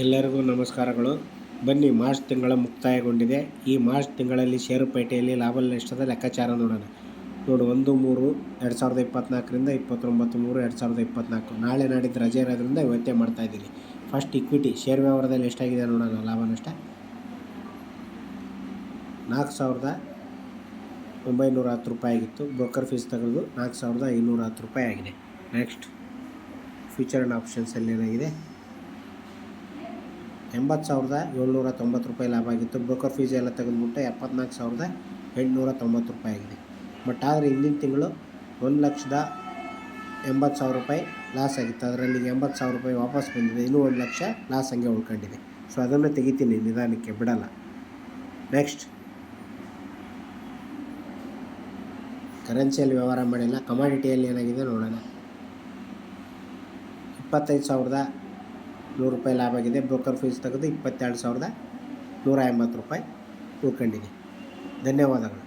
ಎಲ್ಲರಿಗೂ ನಮಸ್ಕಾರಗಳು. ಬನ್ನಿ, ಮಾರ್ಚ್ ತಿಂಗಳ ಮುಕ್ತಾಯಗೊಂಡಿದೆ. ಈ ಮಾರ್ಚ್ ತಿಂಗಳಲ್ಲಿ ಷೇರುಪೇಟೆಯಲ್ಲಿ ಲಾಭ ನಷ್ಟದ ಲೆಕ್ಕಾಚಾರ ನೋಡೋಣ. 1-3-2024ರಿಂದ 29-3-2024. ನಾಳೆ ನಾಡಿದ್ದು ರಜೆ ಇರೋದ್ರಿಂದ ಇವತ್ತೇ ಮಾಡ್ತಾಯಿದ್ದೀನಿ. ಫಸ್ಟ್ ಇಕ್ವಿಟಿ ಶೇರ್ ವ್ಯವಹಾರದಲ್ಲಿ ಎಷ್ಟಾಗಿದೆ ನೋಡೋಣ. ಲಾಭ ನಷ್ಟ 4,910 ರೂಪಾಯಿ ಆಗಿತ್ತು. ಬ್ರೋಕರ್ ಫೀಸ್ ತೆಗೆದು 4,510 ರೂಪಾಯಿ ಆಗಿದೆ. ನೆಕ್ಸ್ಟ್ ಫ್ಯೂಚರ್ ಆ್ಯಂಡ್ ಆಪ್ಷನ್ಸಲ್ಲಿ ಏನಾಗಿದೆ, 80,790 ರೂಪಾಯಿ ಲಾಭ ಆಗಿತ್ತು. ಬ್ರೋಕರ್ ಫೀಸ್ ಎಲ್ಲ ತೆಗೆದುಬಿಟ್ಟು 74,890 ರೂಪಾಯಿ ಆಗಿದೆ. ಬಟ್ ಆದರೆ ಹಿಂದಿನ ತಿಂಗಳು 1,80,000 ರೂಪಾಯಿ ಲಾಸ್ ಆಗಿತ್ತು. ಅದರಲ್ಲಿ 80,000 ರೂಪಾಯಿ ವಾಪಸ್ ಬಂದಿದೆ. ಇನ್ನೂ 1,00,000 ಲಾಸ್ ಹಂಗೆ ಉಳ್ಕೊಂಡಿದೆ. ಸೊ ಅದನ್ನು ತೆಗಿತೀನಿ, ನಿಧಾನಕ್ಕೆ ಬಿಡಲ್ಲ. ನೆಕ್ಸ್ಟ್ ಕರೆನ್ಸಿಯಲ್ಲಿ ವ್ಯವಹಾರ ಮಾಡಿಲ್ಲ. ಕಮಾಡಿಟಿಯಲ್ಲಿ ಏನಾಗಿದೆ ನೋಡೋಣ. 25,100 ರೂಪಾಯಿ ಲಾಭ ಆಗಿದೆ. ಬ್ರೋಕರ್ ಫೀಸ್ ತೆಗೆದು 22,180 ರೂಪಾಯಿ ಉಳ್ಕೊಂಡಿದೆ. ಧನ್ಯವಾದಗಳು.